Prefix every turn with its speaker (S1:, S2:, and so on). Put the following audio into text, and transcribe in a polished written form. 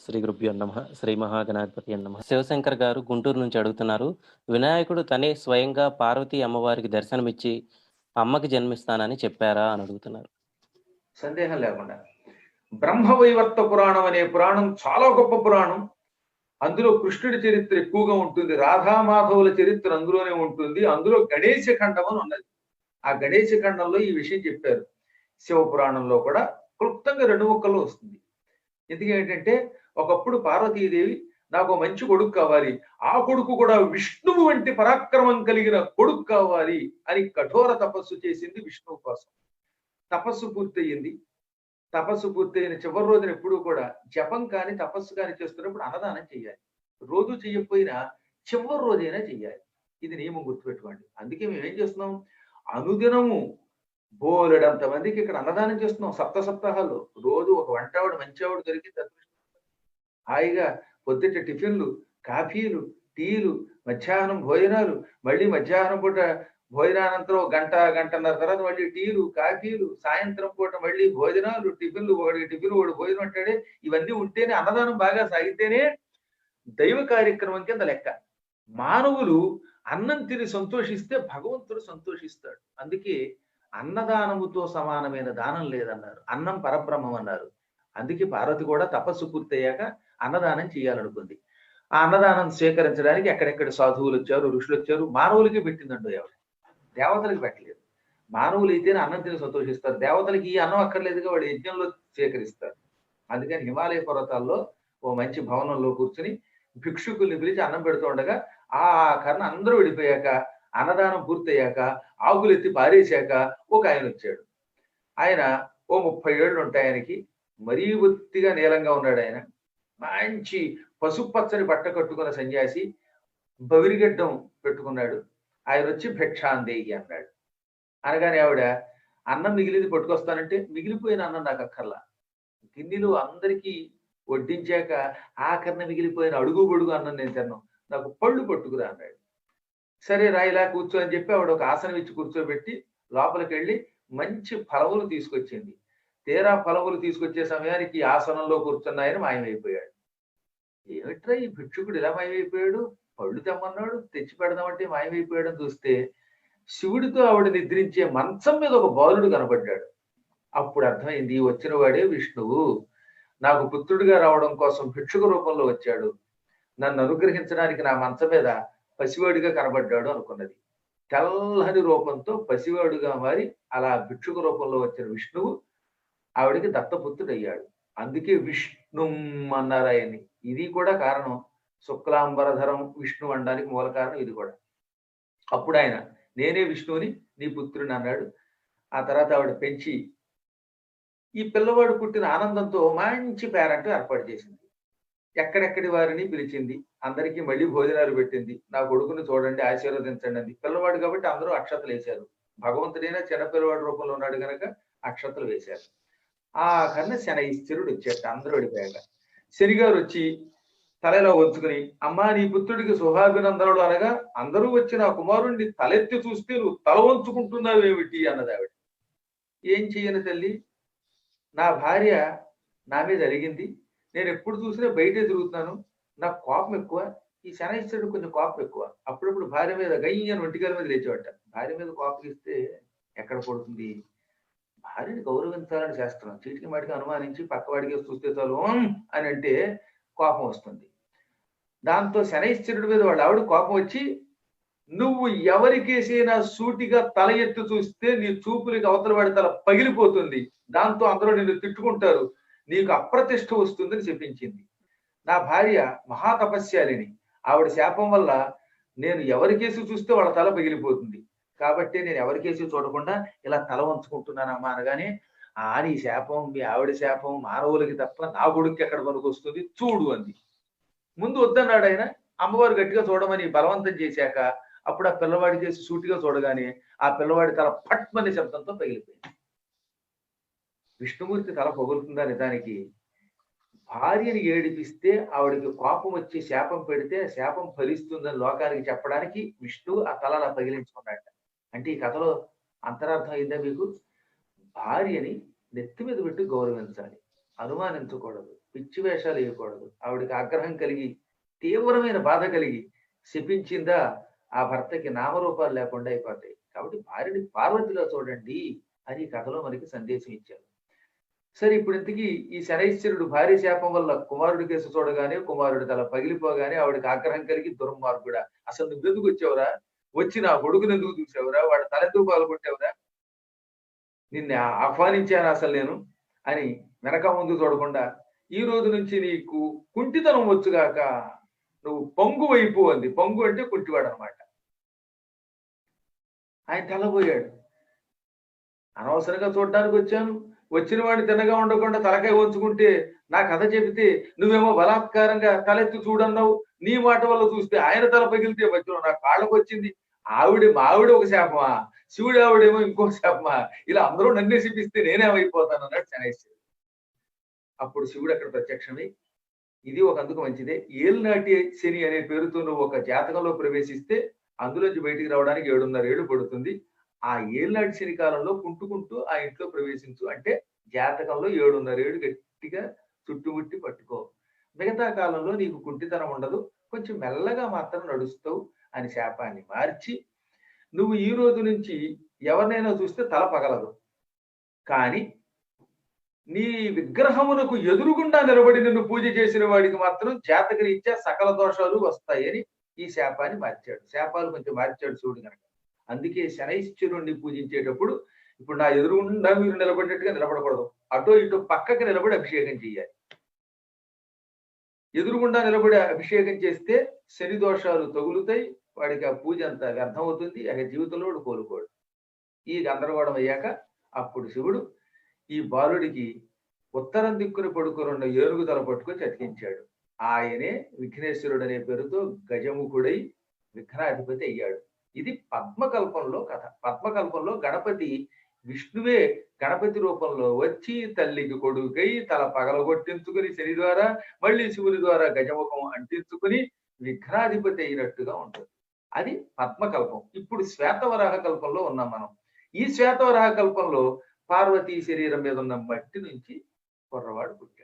S1: శ్రీ గురుభ్యో నమః. శ్రీ మహాగణాధిపతయే నమః. శివశంకర్ గారు గుంటూరు నుంచి అడుగుతున్నారు. వినాయకుడు తనే స్వయంగా పార్వతీ అమ్మవారికి దర్శనమిచ్చి అమ్మకి జన్మిస్తానని చెప్పారా అని అడుగుతున్నారు.
S2: సందేహం లేకుండా బ్రహ్మవైవర్త పురాణం అనే పురాణం చాలా గొప్ప పురాణం. అందులో కృష్ణుడి చరిత్ర ఎక్కువగా ఉంటుంది, రాధామాధవుల చరిత్ర అందులోనే ఉంటుంది. అందులో గణేశ ఖండం అని ఉన్నది. ఆ గణేశ ఖండంలో ఈ విషయం చెప్పారు. శివ పురాణంలో కూడా క్లుప్తంగా 2 ముక్కల్లో వస్తుంది. ఎందుకంటే ఒకప్పుడు పార్వతీదేవి నాకు మంచి కొడుకు కావాలి, ఆ కొడుకు కూడా విష్ణువు వంటి పరాక్రమం కలిగిన కొడుకు కావాలి అని కఠోర తపస్సు చేసింది విష్ణువు కోసం. తపస్సు పూర్తయింది. తపస్సు పూర్తయిన చివరి రోజున ఎప్పుడు కూడా జపం కానీ తపస్సు కానీ చేస్తున్నప్పుడు అన్నదానం చేయాలి. రోజు చెయ్యకపోయినా చివరి రోజైనా చెయ్యాలి. ఇది నియమం గుర్తుపెట్టుకోండి. అందుకే మేము ఏం చేస్తున్నాం, అనుదినము బోలెడంత మందికి ఇక్కడ అన్నదానం చేస్తున్నాం. సప్తాహాల్లో రోజు ఒక వంటావిడ మంచి ఆవిడ దొరికింది. హాయిగా పొద్దుట టిఫిన్లు, కాఫీలు, టీలు, మధ్యాహ్నం భోజనాలు, మళ్ళీ మధ్యాహ్నం పూట భోజనానంతరం గంటన్నర తర్వాత మళ్ళీ టీలు, కాఫీలు, సాయంత్రం పూట మళ్ళీ భోజనాలు, టిఫిన్లు, ఒకటి టిఫిన్ ఒకటి భోజనం అంటాడే. ఇవన్నీ ఉంటేనే అన్నదానం బాగా సాగితేనే దైవ కార్యక్రమం కింద లెక్క. మానవులు అన్నం తిని సంతోషిస్తే భగవంతుడు సంతోషిస్తాడు. అందుకే అన్నదానముతో సమానమైన దానం లేదన్నారు. అన్నం పరబ్రహ్మం అన్నారు. అందుకే పార్వతి కూడా తపస్సు పూర్తయ్యాక అన్నదానం చేయాలనుకుంది. ఆ అన్నదానం స్వీకరించడానికి ఎక్కడెక్కడ సాధువులు వచ్చారు, ఋషులు వచ్చారు. మానవులకి పెట్టిందంటూ ఎవరు, దేవతలకు పెట్టలేదు. మానవులు అయితేనే అన్నం తిని సంతోషిస్తారు. దేవతలకి ఈ అన్నం అక్కర్లేదుగా, వాడు యజ్ఞంలో స్వీకరిస్తారు. అందుకని హిమాలయ పర్వతాల్లో ఓ మంచి భవనంలో కూర్చుని భిక్షుకుల్ని పిలిచి అన్నం పెడుతూ ఉండగా ఆ కర్ణ అందరూ వెళ్ళిపోయాక, అన్నదానం పూర్తయ్యాక, ఆకులు ఎత్తి పారేశాక ఒక ఆయన వచ్చాడు. ఆయన ఓ 30 ఏళ్ళు ఉంటాయి ఆయనకి. మరీ బొత్తిగా నీలంగా ఉన్నాడు ఆయన. మంచి పసుపు పచ్చని బట్ట కట్టుకున్న సన్యాసి, బవిరిగడ్డం పెట్టుకున్నాడు. ఆయన వచ్చి భిక్షాందేయి అన్నాడు. అనగానే ఆవిడ అన్నం మిగిలింది పట్టుకొస్తానంటే, మిగిలిపోయిన అన్నం నాకు అక్కర్లా, గిన్నెలు అందరికీ వడ్డించాక ఆఖరణ మిగిలిపోయిన అడుగు పొడుగు అన్నం నేను తిన్నాను, నాకు పళ్ళు పట్టుకురా అన్నాడు. సరే రాయిలా కూర్చో అని చెప్పి ఆవిడ ఒక ఆసనం ఇచ్చి కూర్చోబెట్టి లోపలికి వెళ్ళి మంచి ఫలములు తీసుకొచ్చింది. తీరా ఫలములు తీసుకొచ్చే సమయానికి ఆసనంలో కూర్చున్న ఆయన మాయమైపోయాడు. ఏమిట్రా ఈ భిక్షుకుడు ఇలా మాయమైపోయాడు, పళ్ళు తెమ్మన్నాడు తెచ్చి పెడదామంటే మాయమైపోయాడు అని చూస్తే శివుడితో ఆవిడ నిద్రించే మంచం మీద ఒక బాలుడు కనబడ్డాడు. అప్పుడు అర్థమైంది, వచ్చిన వాడే విష్ణువు. నాకు పుత్రుడిగా రావడం కోసం భిక్షుక రూపంలో వచ్చాడు, నన్ను అనుగ్రహించడానికి నా మంచం మీద పసివాడిగా కనబడ్డాడు అనుకున్నది. తెల్లని రూపంతో పసివాడుగా మారి అలా భిక్షుక రూపంలో వచ్చిన విష్ణువు ఆవిడికి దత్తపుత్రుడయ్యాడు. అందుకే విష్ణు అన్నారు ఆయన్ని. ఇది కూడా కారణం, శుక్లాంబరధరం విష్ణు అనడానికి మూల కారణం ఇది కూడా. అప్పుడు ఆయన నేనే విష్ణువుని, నీ పుత్రుని అన్నాడు. ఆ తర్వాత ఆవిడ పెంచి ఈ పిల్లవాడు పుట్టిన ఆనందంతో మంచి పేరంటూ ఏర్పాటు చేసింది. ఎక్కడెక్కడి వారిని పిలిచింది, అందరికీ మళ్ళీ భోజనాలు పెట్టింది. నా కొడుకుని చూడండి, ఆశీర్వదించండి అంది. పిల్లవాడు కాబట్టి అందరూ అక్షతలు వేశారు. భగవంతుడైనా చిన్న పిల్లవాడి రూపంలో ఉన్నాడు కనుక అక్షతలు వేశారు. ఆ కన్నా శనైశ్వరుడు వచ్చేట అందరూ అడిగాక శనిగారు వచ్చి తలలో వంచుకుని, అమ్మా నీ పుత్రుడికి శుభాభినందనలు అనగా అందరూ వచ్చి నా కుమారుణ్ణి తలెత్తి చూస్తే నువ్వు తల వంచుకుంటున్నావేమిటి అన్నది ఆవిడ. ఏం చెయ్యను తల్లి, నా భార్య నా మీద అడిగింది, నేను ఎప్పుడు చూసినా బయటే తిరుగుతున్నాను, నాకు కోపం ఎక్కువ. ఈ శనైశ్వరుడు కొంచెం కోపం ఎక్కువ. అప్పుడప్పుడు భార్య మీద గయ్యని ఒంటికాల మీద లేచేవాట. భార్య మీద కోపం ఇస్తే ఎక్కడ పడుతుంది, భార్యని గౌరవించాలని చేస్తున్నాం, చీటికి మాటికి అనుమానించి పక్కవాడికి చూస్తే చాలు అని అంటే కోపం వస్తుంది. దాంతో శనైశ్వరుడి మీద వాళ్ళ ఆవిడ కోపం వచ్చి, నువ్వు ఎవరికేసైనా సూటిగా తల ఎత్తి చూస్తే నీ చూపులకి అవతల వాడి తల పగిలిపోతుంది, దాంతో అందరూ నిన్ను తిట్టుకుంటారు, నీకు అప్రతిష్ట వస్తుందని చెప్పించింది. నా భార్య మహాతపస్యాలిని, ఆవిడ శాపం వల్ల నేను ఎవరికేసి చూస్తే వాళ్ళ తల పగిలిపోతుంది, కాబట్టి నేను ఎవరికేసి చూడకుండా ఇలా తల వంచుకుంటున్నానమ్మా అనగానే, నీ శాపం మీ ఆవిడ శాపం మానవులకి తప్ప నా కొడుకు ఎక్కడ పనికొస్తుంది చూడు అంది. ముందు వద్దన్నాడు ఆయన. అమ్మవారు గట్టిగా చూడమని బలవంతం చేశాక అప్పుడు ఆ పిల్లవాడి చేసి సూటిగా చూడగానే ఆ పిల్లవాడి తల పట్మనే శబ్దంతో పగిలిపోయింది. విష్ణుమూర్తి తల పగులుతుందా నిజానికి? భార్యని ఏడిపిస్తే ఆవిడకి కోపం వచ్చి శాపం పెడితే శాపం ఫలిస్తుందని లోకానికి చెప్పడానికి విష్ణువు ఆ తల అలా పగిలించుకున్నాడు. అంటే ఈ కథలో అంతరార్థం అయిందా మీకు? భార్యని నెత్తి మీద పెట్టి గౌరవించాలి, అనుమానించకూడదు. పిచ్చి వేషాలు వేయకూడదు. ఆవిడకి ఆగ్రహం కలిగి తీవ్రమైన బాధ కలిగి శపించిందా ఆ భర్తకి నామరూపాలు లేకుండా అయిపోతాయి. కాబట్టి భార్యని పార్వతిలో చూడండి అని ఈ కథలో మనకి సందేశం ఇచ్చారు. సరే ఇప్పుడు ఇంతకీ ఈ శనైశ్వరుడు భార్య శాపం వల్ల కుమారుడి కేసు చూడగానే కుమారుడి తల పగిలిపోగానే ఆవిడకి ఆగ్రహం కలిగి దుర్మార్గుడా, అసలు నువ్వెందుకు వచ్చావురా, వచ్చి నా కొడుకుని ఎందుకు చూసావురా, వాడి తలెందుకు పాల్గొట్టావురా, నిన్ను ఆహ్వానించాను అసలు నేను అని వెనక ముందు చూడకుండా ఈ రోజు నుంచి నీకు కుంటితనం వచ్చుగాక, నువ్వు పొంగు వైపు అంది. పొంగు అంటే కుంటివాడు అనమాట. ఆయన తెల్లబోయాడు. అనవసరంగా చూడటానికి వచ్చాను, వచ్చిన వాడిని తిన్నగా ఉండకుండా తలకాయ వంచుకుంటే నా కథ చెబితే నువ్వేమో బలాత్కారంగా తలెత్తి చూడన్నావు, నీ మాట వల్ల చూస్తే ఆయన తల పగిలితే వచ్చిన నా కాళ్ళకు వచ్చింది. మా ఆవిడ ఒక శాపమా, శివుడు ఆవిడేమో ఇంకో శాపమా, ఇలా అందరూ నన్నే శిపిస్తే నేనేమైపోతాను అన్నాడు శనైశ్వరుడు. అప్పుడు శివుడు అక్కడ ప్రత్యక్షమై, ఇది ఒక అందుకు మంచిదే, ఏలినాటి శని అనే పేరుతో నువ్వు ఒక జాతకంలో ప్రవేశిస్తే అందులోంచి బయటికి రావడానికి 7.5 ఏళ్ళు పడుతుంది. ఆ ఏలినాటి శని కాలంలో కుంటుకుంటూ ఆ ఇంట్లో ప్రవేశించు, అంటే జాతకంలో 7.5 ఏళ్ళు గట్టిగా చుట్టుముట్టి పట్టుకో, మిగతా కాలంలో నీకు కుంటితనం ఉండదు, కొంచెం మెల్లగా మాత్రం నడుస్తావు అని శాపాన్ని మార్చి, నువ్వు ఈ రోజు నుంచి ఎవరినైనా చూస్తే తల పగలదు, కానీ నీ విగ్రహమునకు ఎదురుగుండా నిలబడి నిన్ను పూజ చేసిన వాడికి మాత్రం జాతకరీత్యా సకల దోషాలు వస్తాయని ఈ శాపాన్ని మార్చాడు. శాపాలు కొంచెం మార్చాడు శివుడు కనుక. అందుకే శనైశ్వరుణ్ణి పూజించేటప్పుడు ఇప్పుడు నా ఎదురుగుండా మీరు నిలబడినట్టుగా నిలబడకూడదు, అటో ఇటో పక్కకి నిలబడి అభిషేకం చేయాలి. ఎదురుగుండా నిలబడి అభిషేకం చేస్తే శని దోషాలు తగులుతాయి, వాడికి ఆ పూజ అంతా వ్యర్థం అవుతుంది, ఆ జీవితంలో వాడు కోలుకోడు. ఈ గందరగోళం అయ్యాక అప్పుడు శివుడు ఈ బాలుడికి ఉత్తరం దిక్కున పడుకున్న ఏనుగు తల పట్టుకొని చతికించాడు. ఆయనే విఘ్నేశ్వరుడు అనే పేరుతో గజముఖుడై విఘ్నాధిపతి అయ్యాడు. ఇది పద్మకల్పంలో కథ. పద్మకల్పంలో గణపతి విష్ణువే గణపతి రూపంలో వచ్చి తల్లికి కొడుకై తల పగలగొట్టించుకుని శని ద్వారా మళ్ళీ శివుని ద్వారా గజముఖం అంటించుకుని విఘ్నాధిపతి అయినట్టుగా ఉంటుంది. అది పద్మకల్పం. ఇప్పుడు శ్వేతవరాహ కల్పంలో ఉన్నాం మనం. ఈ శ్వేతవరాహ కల్పంలో పార్వతీ శరీరం మీద ఉన్న మట్టి నుంచి కుర్రవాడు పుట్టాడు.